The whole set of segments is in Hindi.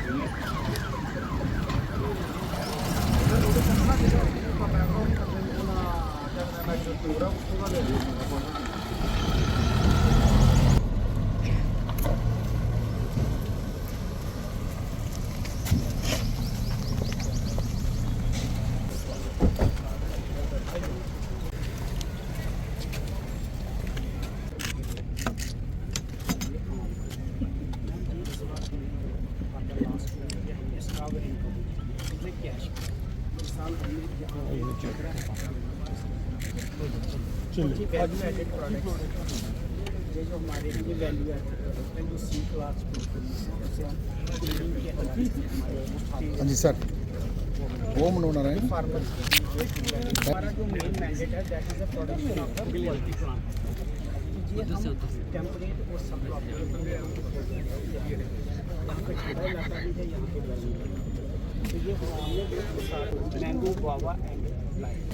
हाँ जी सर, वो मनोना रहे हैं। हमारा जो मेन मैंडेट है that is the production of the quality plant. ये हम टेम्परेट और सब यहाँ पे छोटा इलाका भी है, यहाँ पे तो ये हमने मैंगो गुआवा एंड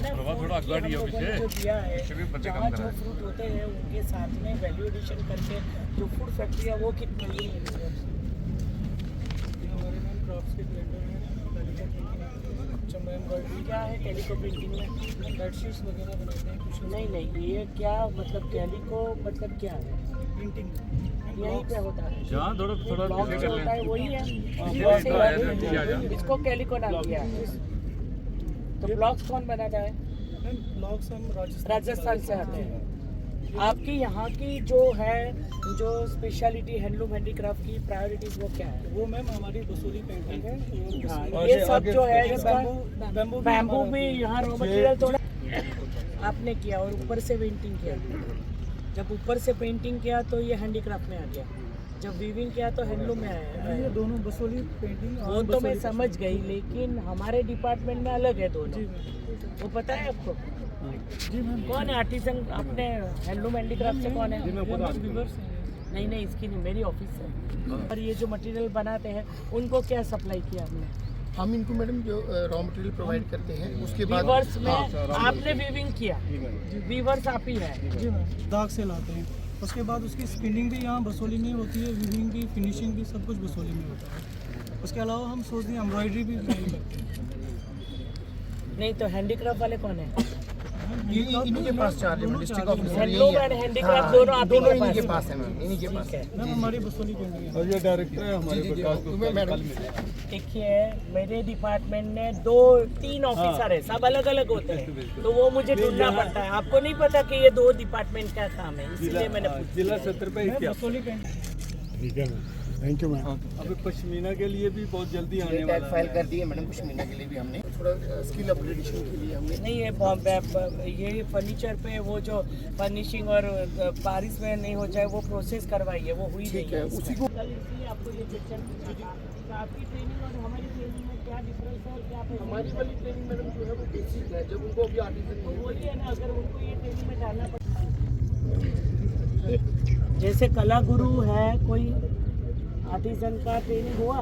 थोड़ा अगवाड़ी है पीछे जो दिया है, जहाँ जो फ्रूट होते हैं उनके साथ में वैल्यू एडिशन करके जो फूड फैक्ट्री है वो कितनी क्या है कैलिको प्रिंटिंग में बेडशीट्स वगैरह बनाते हैं कुछ नहीं ये क्या मतलब कैलिको मतलब क्या है प्रिंटिंग यहीं पे होता है जहाँ थोड़ा होता है वही है इसको कैलिको नाम दिया है। तो ब्लॉक्स कौन बनाता है? ब्लॉक्स हम राजस्थान से आते हैं। आपकी यहाँ की जो है जो स्पेशलिटी हैंडलूम हैंडीक्राफ्ट की प्रायोरिटीज वो क्या है? वो मैम हमारी बसूली पेंटिंग है। हाँ, ये सब जो है बैम्बू भी यहाँ रॉ मटेरियल थोड़ा आपने किया और ऊपर से पेंटिंग किया। जब ऊपर से पेंटिंग किया तो ये हैंडीक्राफ्ट में आ गया, जब वीविंग किया तो हैंडलूम में आया। ये दोनों बसूली पेंटिंग वो तो मैं समझ गई, लेकिन हमारे डिपार्टमेंट में अलग है दोनों। वो पता है आपको? जी मैम। कौन है आर्टिसन अपने हैंडलूम हैंडीक्राफ्ट से? कौन है? नहीं इसकी नहीं, मेरी ऑफिस है। और ये जो मटेरियल बनाते हैं उनको क्या सप्लाई किया हमने? हम इनको मैडम जो रॉ मटेरियल प्रोवाइड करते हैं उसके बाद वीवर्स में आपने वीविंग किया, वीवर्स आप ही है। जी मैम, दाग से लाते हैं। उसके बाद उसकी स्पिनिंग भी यहाँ बसोली में होती है, वीविंग भी, फिनिशिंग भी, सब कुछ बसोली में होता है। उसके अलावा हम सोचते हैं एम्ब्रॉयडरी भी करते हैं। नहीं तो हैंडीक्राफ्ट वाले कौन है? इन्हीं के पास चार्ज है, district officer handloom and handicraft दोनों आप दोनों इन्हीं के पास है मैम, इन्हीं के पास है। मैम हमारी बसोली पेंटिंग है। और ये डायरेक्टर है हमारे मैडम देखिए मेरे डिपार्टमेंट में 2-3 ऑफिसर है, सब अलग अलग होते हैं, तो वो मुझे ढूंढना पड़ता है। आपको नहीं पता कि ये 2 डिपार्टमेंट का काम है, इसलिए मैंने पूछा। जिला सत्र पे बसोली पेंटिंग। ठीक है थैंक यू मैम। अभी पश्मीना के लिए भी बहुत जल्दी आने वाला है। फाइल कर दी है मैडम, पश्मीना के लिए भी हमने थोड़ा स्किल अपग्रेडेशन के लिए हमने नहीं ये फर्नीचर पे वो जो फर्निशिंग और बारिश में नहीं हो जाए वो प्रोसेस करवाइए, वो हुई नहीं है उसी को आपको ये पिक्चर आपकी ट्रेनिंग और हमारी ट्रेनिंग में क्या डिफरेंस है और क्या हमारी वाली ट्रेनिंग मैडम जो है वो बेसिक है, जब उनको अभी आर्टिसन बोलिए ना, अगर उनको ये ट्रेनिंग में डालना पड़ता जैसे कला गुरु है कोई आर्टिसन का ट्रेनिंग हुआ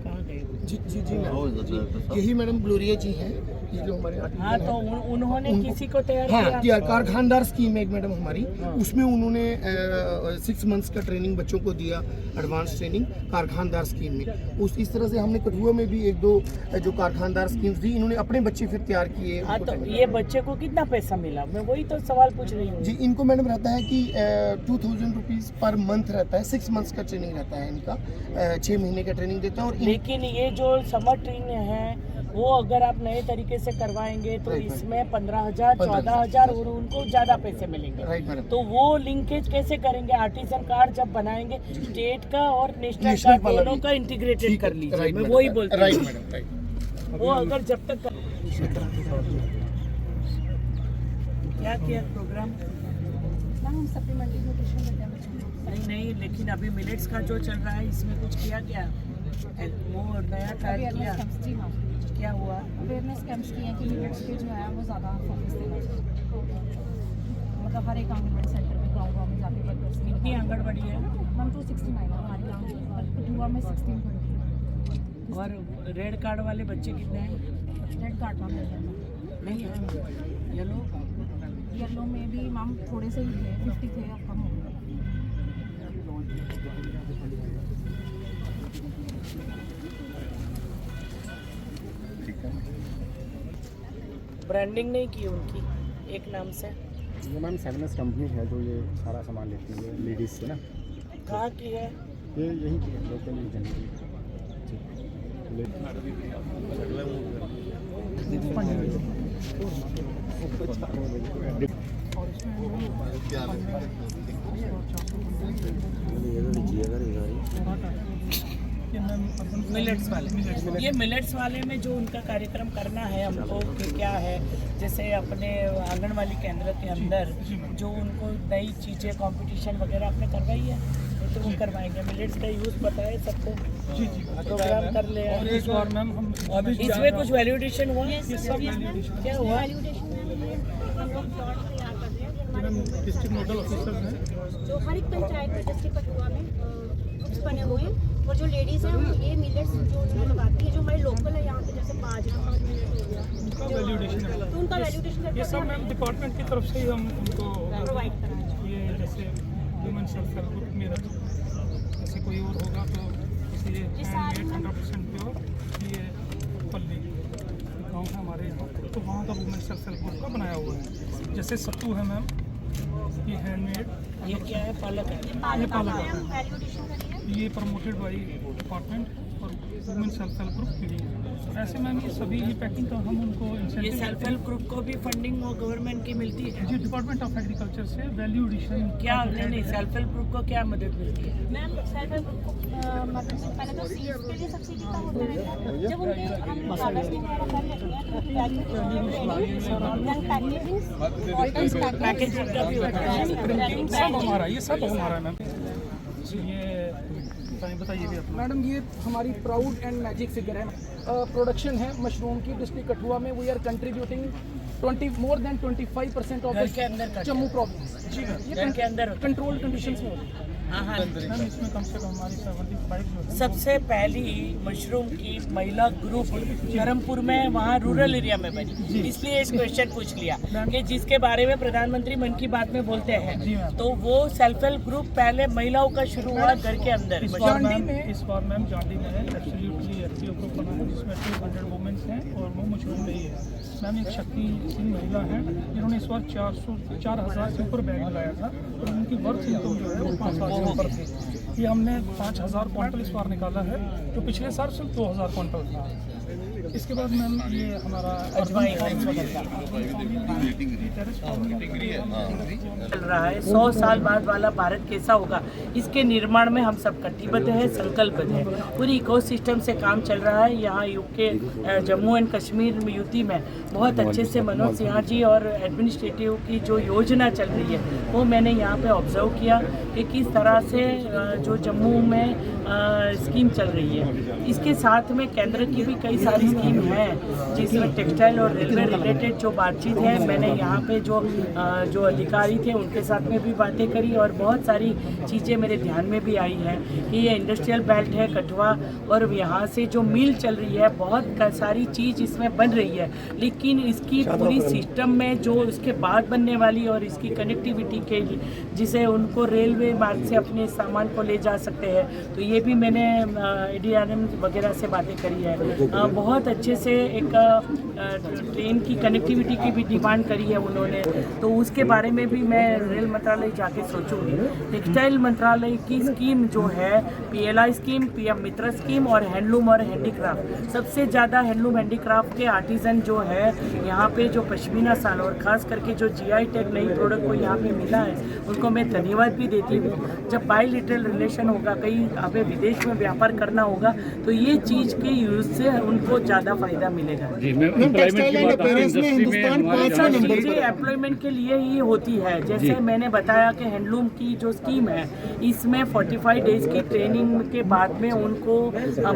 कहाँ गए? जी यही मैडम ग्लोरिया जी हैं, ये जो हमारे हाँ तो उन्होंने किसी को तैयार किया कारखानदार स्कीम है एक मैडम हमारी, उसमें उन्होंने 6 मंथ्स का ट्रेनिंग बच्चों को दिया, एडवांस ट्रेनिंग कारखानदार स्कीम में। इस तरह से हमने कठुआ में भी 1-2 जो कारखानदार स्कीम्स दी, इन्होंने अपने बच्चे फिर तैयार किए। हाँ तो ये बच्चे को कितना पैसा मिला? मैं वही तो सवाल पूछ रही हूँ। जी इनको मैडम रहता है कि 2000 रुपीज़ पर मंथ रहता है, 6 मंथ्स का ट्रेनिंग रहता है इनका, 6 महीने का ट्रेनिंग देता है। और लेकिन ये जो समर ट्रेनिंग है वो अगर आप नए तरीके से करवाएंगे तो इसमें 15,000 14,000 और उनको ज़्यादा पैसे मिलेंगे। Right madam. तो वो लिंकेज कैसे करेंगे? आर्टिसन कार्ड जब बनाएंगे स्टेट का और नेशनल का दोनों का इंटीग्रेटेड कर लीजिए, मैं वही बोलती हूँ। Right madam, right. वो अगर जब तक क्या किया प्रोग्राम? हम सप्लीमेंट्री न्यूट्रिशन देते हैं बच्चों को। नहीं लेकिन अभी मिलेट्स का जो चल रहा है इसमें कुछ किया क्या? वो नया ट्रायल किया? जी हाँ, क्या हुआ? अवेयरनेस कैंप्स किए हैं कि मिलेट्स पे जो है वो ज़्यादा फोकस देना चाहिए। मतलब हर एक आंगनबाड़ी सेंटर में गाँव में जाके वर्कर्स की। कितनी आंगनबाड़ी है? मैम 269 है हमारी गाँव में, और कठुआ में 1620। और रेड कार्ड वाले बच्चे कितने हैं? रेड कार्ड मैम नहीं येलो येलो में भी मैम थोड़े से ही थे, 50 थे, अब कम हो गए। ब्रांडिंग नहीं की उनकी एक नाम से? ये मैम 7S कंपनी है जो ये सारा सामान लेती है लेडीज़ से ना। कहाँ की है? ये यही की है, लोकल रीजन की। मिलेट्स वाले, ये मिलेट्स वाले में जो उनका कार्यक्रम करना है हमको कि क्या है, जैसे अपने आंगनवाड़ी केंद्र के अंदर जो उनको नई चीज़ें कंपटीशन वगैरह आपने करवाई है तो वो करवाएंगे। मिलेट्स का यूज़ पता है सबको? जी प्रोग्राम कर ले। और इस बार मैम हम इसमें कुछ वैल्यूडेशन हुआ? क्या हुआ? डिस्ट्रिक्ट नोडल ऑफिसर हैं जो हर एक पंचायत में डिस्ट्रिक्ट कठुआ में ग्रुप्स बने हुए हैं और जो लेडीज़ हैं वो ये मिलेट्स जो उन्होंने लगाती है जो हमारे लोकल है यहाँ पे, जैसे बाजरा और मिलेट हो गया, उनका वैल्यूडेशन है। तो उनका वैल्यूडेशन ये सब मैम डिपार्टमेंट की तरफ से ही हम उनको प्रोवाइड कराएं। ये जैसे ह्यूमन सेल्फ हेल्प ग्रुप में जैसे कोई और होगा तो जैसे ये 100% प्योर ये पल्ली गाँव है हमारे यहाँ, तो वहाँ का वुमेन सेल्फ हेल्प ग्रुप का बनाया हुआ है। जैसे सत्तू है मैम, ये हैंडमेड, ये क्या है? पालक है। ये पालक है। वैल्यूडेशन करिए। ये प्रमोटेड बाई डिपार्टमेंट और वुमेन सेल्फ हेल्प ग्रुप के लिए। ऐसे मैम ये सभी ये पैकिंग का हम उनको ये इंसेंटिव सेल्फ हेल्प ग्रुप को भी फंडिंग और गवर्नमेंट की मिलती है? जी डिपार्टमेंट ऑफ एग्रीकल्चर से वैल्यू एडिशन क्या नहीं सेल्फ हेल्प ग्रुप को क्या मदद मिलती है? मैम सेल्फ हेल्प ग्रुप को मतलब से पहले तो सीड्स के लिए सब्सिडी का होता है, जब उनके हम प्रोडक्ट्स वगैरह कर लेते हैं तो वैल्यूडेशन पैकेजिंग का भी होता है? सब हमारा, ये सब हमारा है मैम। ये बताइए भी अपना। मैडम ये हमारी प्राउड एंड मैजिक फिगर है। प्रोडक्शन है मशरूम की डिस्ट्रिक्ट कठुआ में। We are contributing more than 25% of घर के अंदर करते हैं? जम्मू प्रोविंस। जी घर के अंदर होता है? कंट्रोल्ड कंडीशंस में होती है। हाँ। मैम इसमें कम से कम हमारी 75 जो है सबसे पहली मशरूम की महिला ग्रुप धर्मपुर में वहाँ रूरल एरिया में बनी, इसलिए इस क्वेश्चन पूछ लिया कि जिसके बारे में प्रधानमंत्री मन की बात में बोलते हैं, तो वो सेल्फ हेल्प ग्रुप पहले महिलाओं का शुरू हुआ घर के अंदर। इस बार मैम जांडी में एब्सोल्युटली एफपीओ ग्रुप बना है जिसमें 200 वुमेन्स हैं और वो मशरूम नहीं है। मैम एक शक्ति सिंह महिला है जिन्होंने इस बार 4,000 से ऊपर बैग लगाया था और उनकी वर्थ इनकम जो है वो 5 लाख से ऊपर थी। ये हमने 5,000 क्वांटल इस बार निकाला है जो पिछले साल सिर्फ 2,000 क्वांटल था। इसके बाद मैम ये हमारा चल रहा है 100 साल बाद वाला भारत कैसा होगा, इसके निर्माण में हम सब कटिबद्ध हैं, संकल्पबद्ध हैं। पूरी इकोसिस्टम से काम चल रहा है। यहाँ यूके जम्मू एंड कश्मीर में यूटी में बहुत अच्छे से मनोज सिन्हा जी और एडमिनिस्ट्रेटिव की जो योजना चल रही है वो मैंने यहाँ पे ऑब्जर्व किया कि किस तरह से जो जम्मू में स्कीम चल रही है। इसके साथ में केंद्र की भी कई सारी स्कीम है जिसमें टेक्सटाइल और रेलवे रिलेटेड जो बातचीत है, मैंने यहाँ पे जो अधिकारी थे उनके साथ में भी बातें करी और बहुत सारी चीज़ें मेरे ध्यान में भी आई है कि ये इंडस्ट्रियल बेल्ट है कठुआ और यहाँ से जो मिल चल रही है बहुत सारी चीज़ इसमें बन रही है, लेकिन इसकी पूरी सिस्टम में जो इसके बाद बनने वाली और इसकी कनेक्टिविटी के जिसे उनको रेलवे मार्ग से अपने सामान को ले जा सकते हैं, तो ये भी मैंने ADRM वगैरह से बातें करी है। बहुत अच्छे से एक ट्रेन की कनेक्टिविटी की भी डिमांड करी है उन्होंने, तो उसके बारे में भी मैं रेल मंत्रालय जाके सोचूंगी। टेक्सटाइल मंत्रालय की स्कीम जो है PLI स्कीम, PM मित्र स्कीम और हैंडलूम और हैंडीक्राफ्ट, सबसे ज़्यादा हैंडलूम हैंडीक्राफ्ट के आर्टिजन जो है यहाँ पे जो पश्मीना साल और ख़ास करके जो GI टैग नई प्रोडक्ट को यहाँ पे मिला है उनको मैं धन्यवाद भी देती हूँ। जब बायलैटरल रिलेशन होगा, कहीं हमें विदेश में व्यापार करना होगा, तो ये चीज़ के यूज़ से उनको ज़्यादा फायदा मिलेगा। एम्प्लॉयमेंट के लिए ही होती है। जैसे मैंने बताया कि हैंडलूम की जो स्कीम है इसमें 45 डेज की ट्रेनिंग के बाद में उनको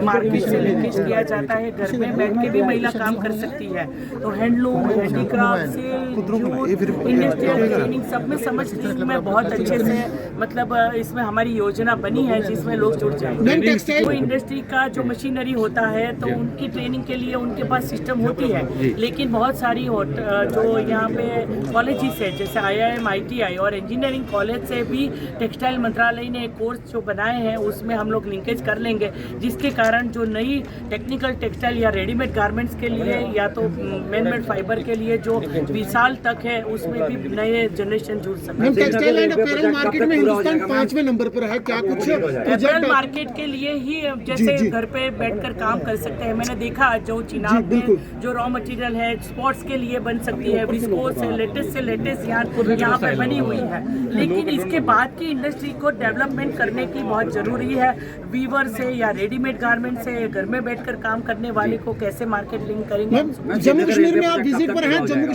मार्केट से लिंकेज किया जाता है। घर में बैठ के भी महिला काम कर सकती है। तो handloom, handicraft, silk, jute, industrial training सब में समझ लीग में बहुत अच्छे से मतलब इसमें हमारी योजना बनी है जिसमें लोग जुड़ जाएंगे। तो इंडस्ट्री का जो मशीनरी होता है तो उनकी ट्रेनिंग के लिए उनके पास सिस्टम होती है, लेकिन बहुत सारी जो यहाँ पे कॉलेजेस है जैसे IIM ITI और इंजीनियरिंग कॉलेज से भी टेक्सटाइल मंत्रालय ने एक कोर्स जो बनाए हैं उसमें हम लोग लिंकेज कर लेंगे, जिसके कारण जो नई टेक्निकल टेक्सटाइल या रेडीमेड गारमेंट्स के लिए या तो मैनमेड फाइबर के लिए जो 20 साल तक है उसमें भी नए जनरेशन जुड़ सकते हैं। टेक्सटाइल एंड अपैरल मार्केट में हिंदुस्तान 5वें नंबर पर है, क्या कुछ अपैरल मार्केट के लिए ही जैसे घर पे बैठकर काम कर सकते हैं। मैंने देखा जो चिनाब में जो रॉ मटेरियल है स्पोर्ट्स के लिए बन सकती है, विस्कोस से लेटेस्ट यहाँ पर बनी हुई है, लेकिन इसके बाद की इंडस्ट्री को डेवलपमेंट करने की बहुत जरूरी है। वीवर से या रेडीमेड गारमेंट से घर में बैठकर काम करने वाले को कैसे मार्केटिंग करेंगे। जम्मू कश्मीर में आप विजिट पर हैं, जम्मू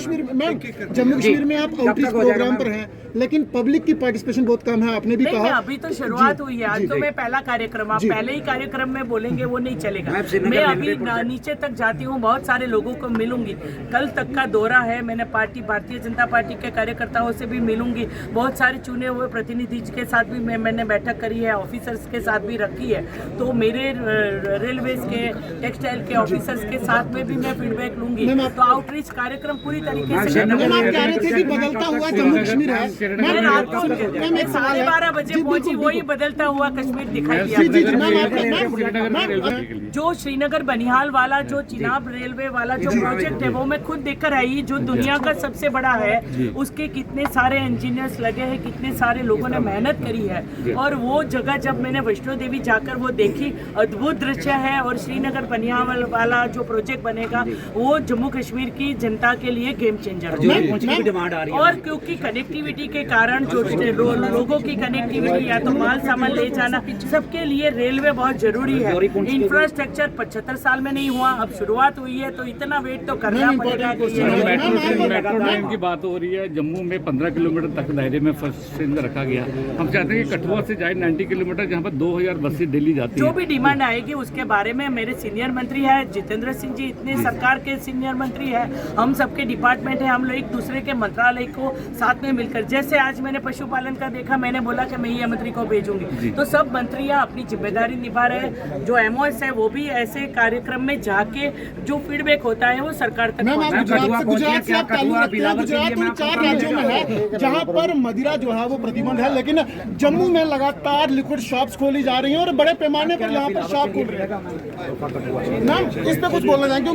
कश्मीर में आप आउटरीच प्रोग्राम पर हैं, लेकिन पब्लिक की पार्टिसिपेशन बहुत कम है, आपने भी कहा। अभी तो शुरुआत हुई है, आज तो मैं पहला कार्यक्रम, आप पहले ही कार्यक्रम में बोलेंगे वो नहीं चलेगा। मैं अभी नीचे तक जाती हूँ, बहुत सारे लोगों को मिलूंगी, कल तक का दौरा है, मैंने भारतीय जनता पार्टी के कार्यकर्ताओं से भी मिलूंगी, बहुत सारे चुने हुए प्रतिनिधि के साथ भी मैंने बैठक करी है, ऑफिसर्स के साथ भी रखी है, तो मेरे रेलवे के टेक्सटाइल के ऑफिसर्स के साथ में भी मैं फीडबैक लूंगी। तो आउटरीच कार्यक्रम पूरी तरीके से बदलता हुआ जम्मू कश्मीर है। मैं रात को 12:30 बजे पहुंची, वही बदलता हुआ कश्मीर दिखाई दिया। जो श्रीनगर बनिहाल वाला जो चिनाब रेलवे वाला जो प्रोजेक्ट है वो मैं खुद देखकर आई, जो दुनिया का सबसे बड़ा है, उसके कितने सारे इंजीनियर्स लगे हैं, कितने सारे लोगों ने मेहनत करी है, और वो जगह जब मैंने वैष्णो देवी जाकर वो देखी, अद्भुत दृश्य है। और श्रीनगर बनिहाल वाला जो प्रोजेक्ट बनेगा वो जम्मू कश्मीर की जनता के लिए गेम चेंजर होगा। और क्योंकि कनेक्टिविटी के कारण जो लोगों की कनेक्टिविटी या तो माल सामान ले जाना, सबके लिए रेलवे बहुत जरूरी है। इंफ्रास्ट्रक्चर 75 साल में नहीं हुआ, अब शुरुआत हुई है, तो इतना वेट तो करना पड़ेगा। मेट्रो लाइन की बात हो रही है, जम्मू में 15 किलोमीटर तक दायरे में फर्स्ट ट्रेन में रखा गया। हम चाहते हैं कि कठुआ से जाए 90 किलोमीटर, जहाँ पर 2000 बसें डेली जाती है। जो भी डिमांड आएगी उसके बारे में मेरे सीनियर मंत्री है जितेंद्र सिंह जी, इतने सरकार के सीनियर मंत्री है, हम सबके डिपार्टमेंट है, हम लोग एक दूसरे के मंत्रालय को साथ में मिलकर, जैसे आज मैंने पशुपालन का देखा, मैंने बोला कि मैं ये मंत्री को भेजूंगी, तो सब मंत्रियां अपनी जिम्मेदारी निभा रहे हैं। जो MOS है वो भी ऐसे कार्यक्रम में जाके जो फीडबैक होता है वो सरकार तक गुजरात से आप ताल्लुक रखते हैं। गुजरात उन 4 राज्यों में है जहां पर मदिरा जो है वो प्रतिबंध है, लेकिन जम्मू में लगातार लिक्विड शॉप्स खोली जा रही हैं और बड़े पैमाने पर यहाँ पर शॉप खुल रही है। मैम इस पे कुछ बोलना चाहेंगे?